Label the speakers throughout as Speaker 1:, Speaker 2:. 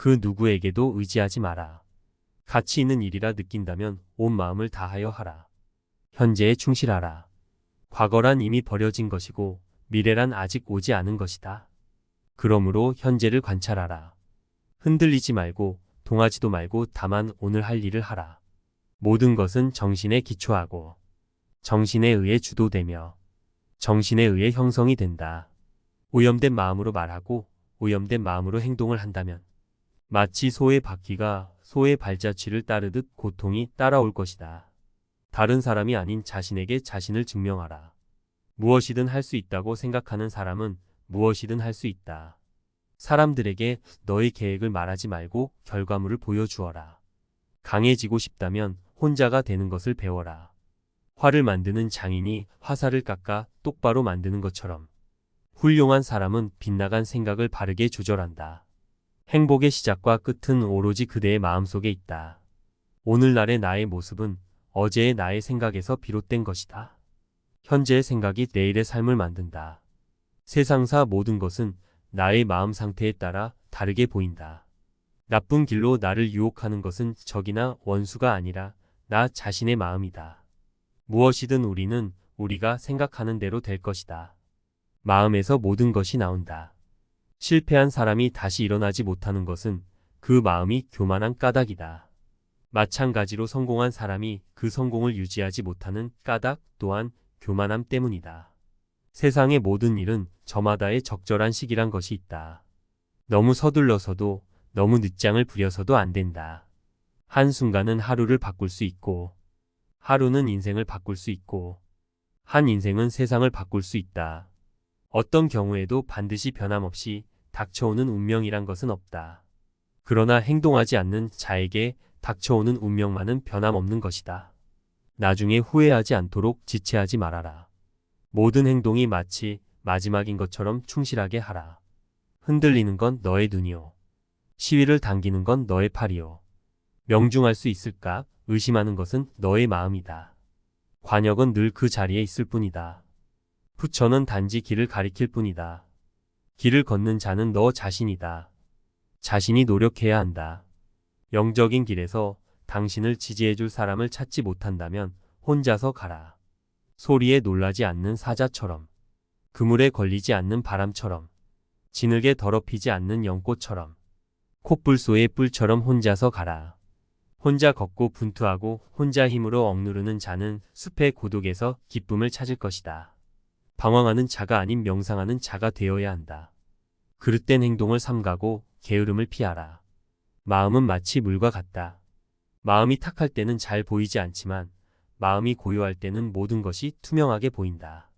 Speaker 1: 그 누구에게도 의지하지 마라. 가치 있는 일이라 느낀다면 온 마음을 다하여 하라. 현재에 충실하라. 과거란 이미 버려진 것이고 미래란 아직 오지 않은 것이다. 그러므로 현재를 관찰하라. 흔들리지 말고 동하지도 말고 다만 오늘 할 일을 하라. 모든 것은 정신에 기초하고 정신에 의해 주도되며 정신에 의해 형성이 된다. 오염된 마음으로 말하고 오염된 마음으로 행동을 한다면 마치 소의 바퀴가 소의 발자취를 따르듯 고통이 따라올 것이다. 다른 사람이 아닌 자신에게 자신을 증명하라. 무엇이든 할 수 있다고 생각하는 사람은 무엇이든 할 수 있다. 사람들에게 너의 계획을 말하지 말고 결과물을 보여주어라. 강해지고 싶다면 혼자가 되는 것을 배워라. 활을 만드는 장인이 화살을 깎아 똑바로 만드는 것처럼 훌륭한 사람은 빗나간 생각을 바르게 조절한다. 행복의 시작과 끝은 오로지 그대의 마음속에 있다. 오늘날의 나의 모습은 어제의 나의 생각에서 비롯된 것이다. 현재의 생각이 내일의 삶을 만든다. 세상사 모든 것은 나의 마음 상태에 따라 다르게 보인다. 나쁜 길로 나를 유혹하는 것은 적이나 원수가 아니라 나 자신의 마음이다. 무엇이든 우리는 우리가 생각하는 대로 될 것이다. 마음에서 모든 것이 나온다. 실패한 사람이 다시 일어나지 못하는 것은 그 마음이 교만한 까닭이다. 마찬가지로 성공한 사람이 그 성공을 유지하지 못하는 까닭 또한 교만함 때문이다. 세상의 모든 일은 저마다의 적절한 시기란 것이 있다. 너무 서둘러서도 너무 늦장을 부려서도 안 된다. 한순간은 하루를 바꿀 수 있고 하루는 인생을 바꿀 수 있고 한 인생은 세상을 바꿀 수 있다. 어떤 경우에도 반드시 변함없이 닥쳐오는 운명이란 것은 없다. 그러나 행동하지 않는 자에게 닥쳐오는 운명만은 변함없는 것이다. 나중에 후회하지 않도록 지체하지 말아라. 모든 행동이 마치 마지막인 것처럼 충실하게 하라. 흔들리는 건 너의 눈이요. 시위를 당기는 건 너의 팔이요. 명중할 수 있을까 의심하는 것은 너의 마음이다. 관역은 늘 그 자리에 있을 뿐이다. 부처는 단지 길을 가리킬 뿐이다. 길을 걷는 자는 너 자신이다. 자신이 노력해야 한다. 영적인 길에서 당신을 지지해줄 사람을 찾지 못한다면 혼자서 가라. 소리에 놀라지 않는 사자처럼, 그물에 걸리지 않는 바람처럼, 진흙에 더럽히지 않는 연꽃처럼, 콧불소의 뿔처럼 혼자서 가라. 혼자 걷고 분투하고 혼자 힘으로 억누르는 자는 숲의 고독에서 기쁨을 찾을 것이다. 방황하는 자가 아닌 명상하는 자가 되어야 한다. 그릇된 행동을 삼가고 게으름을 피하라. 마음은 마치 물과 같다. 마음이 탁할 때는 잘 보이지 않지만 마음이 고요할 때는 모든 것이 투명하게 보인다.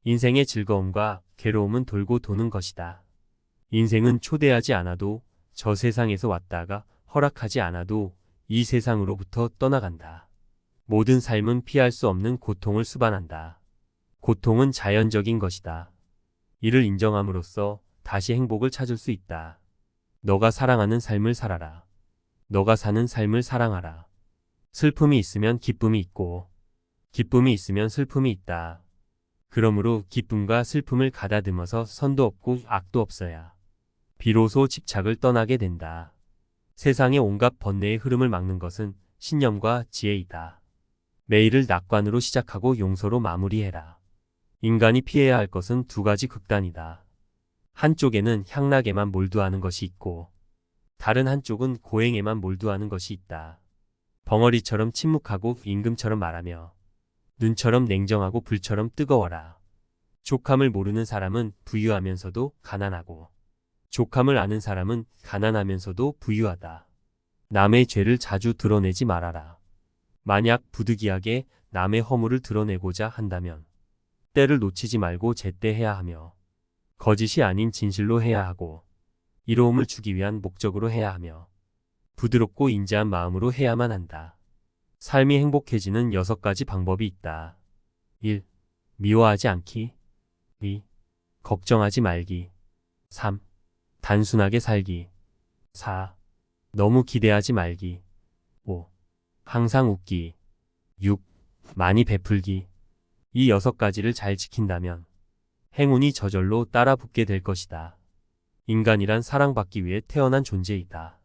Speaker 1: 인생의 즐거움과 괴로움은 돌고 도는 것이다. 인생은 초대하지 않아도 저 세상에서 왔다가 허락하지 않아도 이 세상으로부터 떠나간다. 모든 삶은 피할 수 없는 고통을 수반한다. 고통은 자연적인 것이다. 이를 인정함으로써 다시 행복을 찾을 수 있다. 너가 사랑하는 삶을 살아라. 너가 사는 삶을 사랑하라. 슬픔이 있으면 기쁨이 있고 기쁨이 있으면 슬픔이 있다. 그러므로 기쁨과 슬픔을 가다듬어서 선도 없고 악도 없어야 비로소 집착을 떠나게 된다. 세상의 온갖 번뇌의 흐름을 막는 것은 신념과 지혜이다. 매일을 낙관으로 시작하고 용서로 마무리해라. 인간이 피해야 할 것은 두 가지 극단이다. 한쪽에는 향락에만 몰두하는 것이 있고 다른 한쪽은 고행에만 몰두하는 것이 있다. 벙어리처럼 침묵하고 임금처럼 말하며 눈처럼 냉정하고 불처럼 뜨거워라. 족함을 모르는 사람은 부유하면서도 가난하고 족함을 아는 사람은 가난하면서도 부유하다. 남의 죄를 자주 드러내지 말아라. 만약 부득이하게 남의 허물을 드러내고자 한다면 때를 놓치지 말고 제때 해야 하며 거짓이 아닌 진실로 해야 하고 이로움을 주기 위한 목적으로 해야 하며 부드럽고 인자한 마음으로 해야만 한다. 삶이 행복해지는 6가지 방법이 있다. 1. 미워하지 않기. 2. 걱정하지 말기. 3. 단순하게 살기. 4. 너무 기대하지 말기. 5. 항상 웃기. 6. 많이 베풀기. 이 6가지를 잘 지킨다면 행운이 저절로 따라 붙게 될 것이다. 인간이란 사랑받기 위해 태어난 존재이다.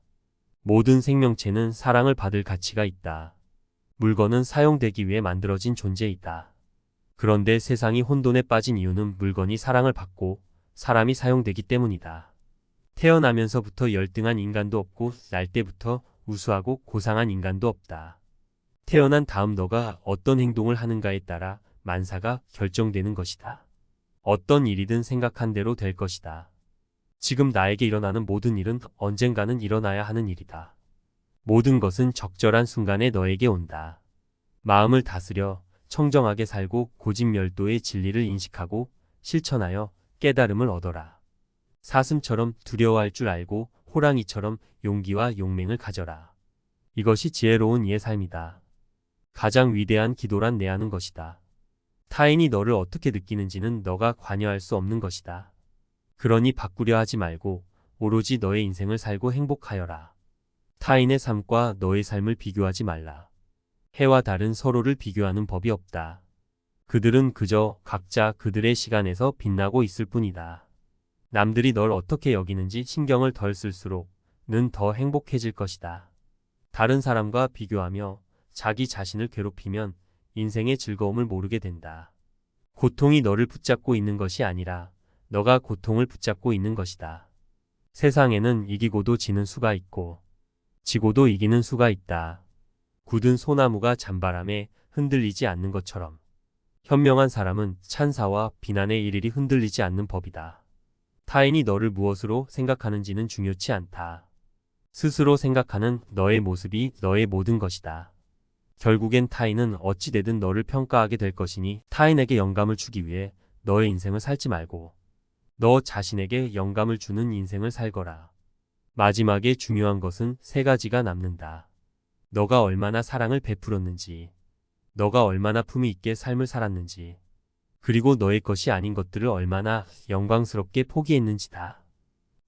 Speaker 1: 모든 생명체는 사랑을 받을 가치가 있다. 물건은 사용되기 위해 만들어진 존재이다. 그런데 세상이 혼돈에 빠진 이유는 물건이 사랑을 받고 사람이 사용되기 때문이다. 태어나면서부터 열등한 인간도 없고 날 때부터 우수하고 고상한 인간도 없다. 태어난 다음 너가 어떤 행동을 하는가에 따라 만사가 결정되는 것이다. 어떤 일이든 생각한 대로 될 것이다. 지금 나에게 일어나는 모든 일은 언젠가는 일어나야 하는 일이다. 모든 것은 적절한 순간에 너에게 온다. 마음을 다스려 청정하게 살고 고집멸도의 진리를 인식하고 실천하여 깨달음을 얻어라. 사슴처럼 두려워할 줄 알고 호랑이처럼 용기와 용맹을 가져라. 이것이 지혜로운 이의 삶이다. 가장 위대한 기도란 내 하는 것이다. 타인이 너를 어떻게 느끼는지는 너가 관여할 수 없는 것이다. 그러니 바꾸려 하지 말고 오로지 너의 인생을 살고 행복하여라. 타인의 삶과 너의 삶을 비교하지 말라. 해와 달은 서로를 비교하는 법이 없다. 그들은 그저 각자 그들의 시간에서 빛나고 있을 뿐이다. 남들이 널 어떻게 여기는지 신경을 덜 쓸수록 는 더 행복해질 것이다. 다른 사람과 비교하며 자기 자신을 괴롭히면 인생의 즐거움을 모르게 된다. 고통이 너를 붙잡고 있는 것이 아니라 너가 고통을 붙잡고 있는 것이다. 세상에는 이기고도 지는 수가 있고 지고도 이기는 수가 있다. 굳은 소나무가 잔바람에 흔들리지 않는 것처럼 현명한 사람은 찬사와 비난에 일일이 흔들리지 않는 법이다. 타인이 너를 무엇으로 생각하는지는 중요치 않다. 스스로 생각하는 너의 모습이 너의 모든 것이다. 결국엔 타인은 어찌되든 너를 평가하게 될 것이니 타인에게 영감을 주기 위해 너의 인생을 살지 말고 너 자신에게 영감을 주는 인생을 살거라. 마지막에 중요한 것은 세 가지가 남는다. 너가 얼마나 사랑을 베풀었는지, 너가 얼마나 품위 있게 삶을 살았는지, 그리고 너의 것이 아닌 것들을 얼마나 영광스럽게 포기했는지다.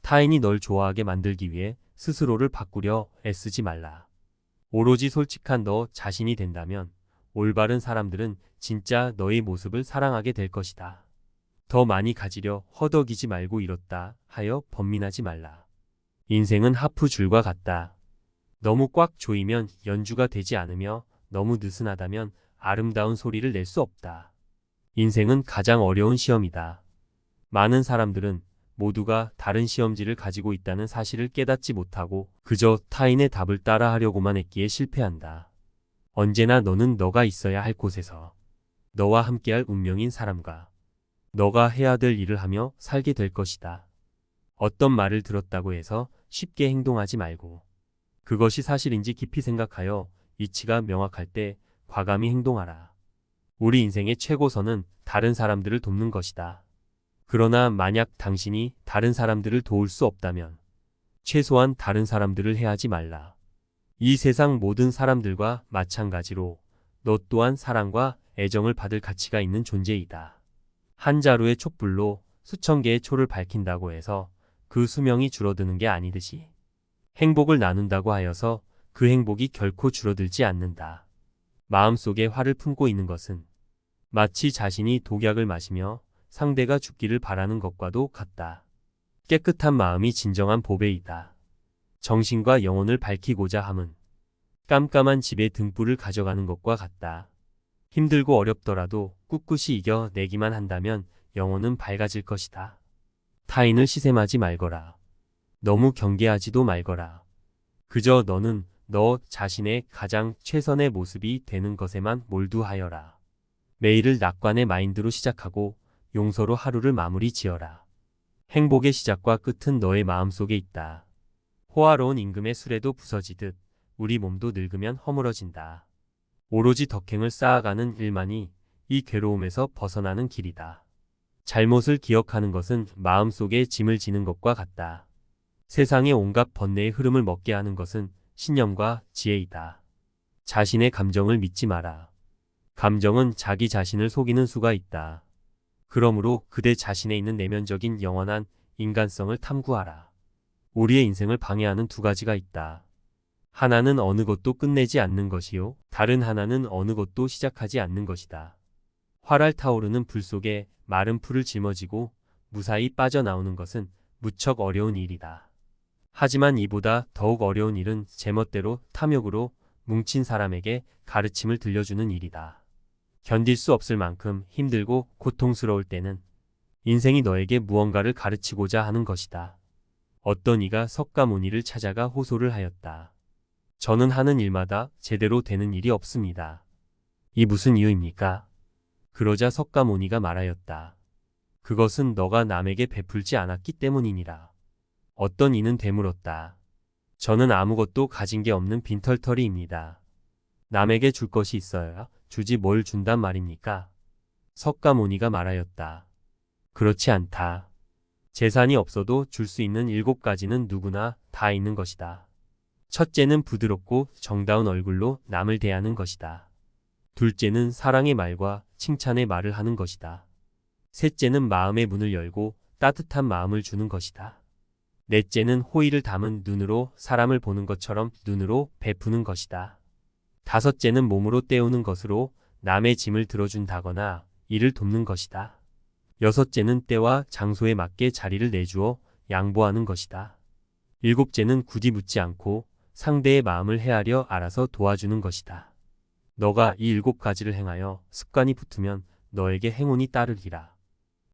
Speaker 1: 타인이 널 좋아하게 만들기 위해 스스로를 바꾸려 애쓰지 말라. 오로지 솔직한 너 자신이 된다면 올바른 사람들은 진짜 너의 모습을 사랑하게 될 것이다. 더 많이 가지려 허덕이지 말고 잃었다 하여 번민하지 말라. 인생은 하프줄과 같다. 너무 꽉 조이면 연주가 되지 않으며 너무 느슨하다면 아름다운 소리를 낼 수 없다. 인생은 가장 어려운 시험이다. 많은 사람들은 모두가 다른 시험지를 가지고 있다는 사실을 깨닫지 못하고 그저 타인의 답을 따라하려고만 했기에 실패한다. 언제나 너는 너가 있어야 할 곳에서 너와 함께할 운명인 사람과 너가 해야 될 일을 하며 살게 될 것이다. 어떤 말을 들었다고 해서 쉽게 행동하지 말고 그것이 사실인지 깊이 생각하여 이치가 명확할 때 과감히 행동하라. 우리 인생의 최고선은 다른 사람들을 돕는 것이다. 그러나 만약 당신이 다른 사람들을 도울 수 없다면 최소한 다른 사람들을 해하지 말라. 이 세상 모든 사람들과 마찬가지로 너 또한 사랑과 애정을 받을 가치가 있는 존재이다. 한 자루의 촛불로 수천 개의 초를 밝힌다고 해서 그 수명이 줄어드는 게 아니듯이 행복을 나눈다고 하여서 그 행복이 결코 줄어들지 않는다. 마음속에 화를 품고 있는 것은 마치 자신이 독약을 마시며 상대가 죽기를 바라는 것과도 같다. 깨끗한 마음이 진정한 보배이다. 정신과 영혼을 밝히고자 함은 깜깜한 집에 등불을 가져가는 것과 같다. 힘들고 어렵더라도 꿋꿋이 이겨내기만 한다면 영혼은 밝아질 것이다. 타인을 시샘하지 말거라. 너무 경계하지도 말거라. 그저 너는 너 자신의 가장 최선의 모습이 되는 것에만 몰두하여라. 매일을 낙관의 마인드로 시작하고 용서로 하루를 마무리 지어라. 행복의 시작과 끝은 너의 마음속에 있다. 호화로운 임금의 수레도 부서지듯 우리 몸도 늙으면 허물어진다. 오로지 덕행을 쌓아가는 일만이 이 괴로움에서 벗어나는 길이다. 잘못을 기억하는 것은 마음속에 짐을 지는 것과 같다. 세상의 온갖 번뇌의 흐름을 먹게 하는 것은 신념과 지혜이다. 자신의 감정을 믿지 마라. 감정은 자기 자신을 속이는 수가 있다. 그러므로 그대 자신에 있는 내면적인 영원한 인간성을 탐구하라. 우리의 인생을 방해하는 두 가지가 있다. 하나는 어느 것도 끝내지 않는 것이요. 다른 하나는 어느 것도 시작하지 않는 것이다. 활활 타오르는 불 속에 마른 풀을 짊어지고 무사히 빠져나오는 것은 무척 어려운 일이다. 하지만 이보다 더욱 어려운 일은 제멋대로 탐욕으로 뭉친 사람에게 가르침을 들려주는 일이다. 견딜 수 없을 만큼 힘들고 고통스러울 때는 인생이 너에게 무언가를 가르치고자 하는 것이다. 어떤 이가 석가모니를 찾아가 호소를 하였다. 저는 하는 일마다 제대로 되는 일이 없습니다. 이 무슨 이유입니까? 그러자 석가모니가 말하였다. 그것은 너가 남에게 베풀지 않았기 때문이니라. 어떤 이는 되물었다. 저는 아무것도 가진 게 없는 빈털터리입니다. 남에게 줄 것이 있어야 주지 뭘 준단 말입니까? 석가모니가 말하였다. 그렇지 않다. 재산이 없어도 줄 수 있는 7가지는 누구나 다 있는 것이다. 첫째는 부드럽고 정다운 얼굴로 남을 대하는 것이다. 둘째는 사랑의 말과 칭찬의 말을 하는 것이다. 셋째는 마음의 문을 열고 따뜻한 마음을 주는 것이다. 넷째는 호의를 담은 눈으로 사람을 보는 것처럼 눈으로 베푸는 것이다. 다섯째는 몸으로 때우는 것으로 남의 짐을 들어준다거나 일을 돕는 것이다. 여섯째는 때와 장소에 맞게 자리를 내주어 양보하는 것이다. 일곱째는 굳이 묻지 않고 상대의 마음을 헤아려 알아서 도와주는 것이다. 너가 이 7가지를 행하여 습관이 붙으면 너에게 행운이 따르리라.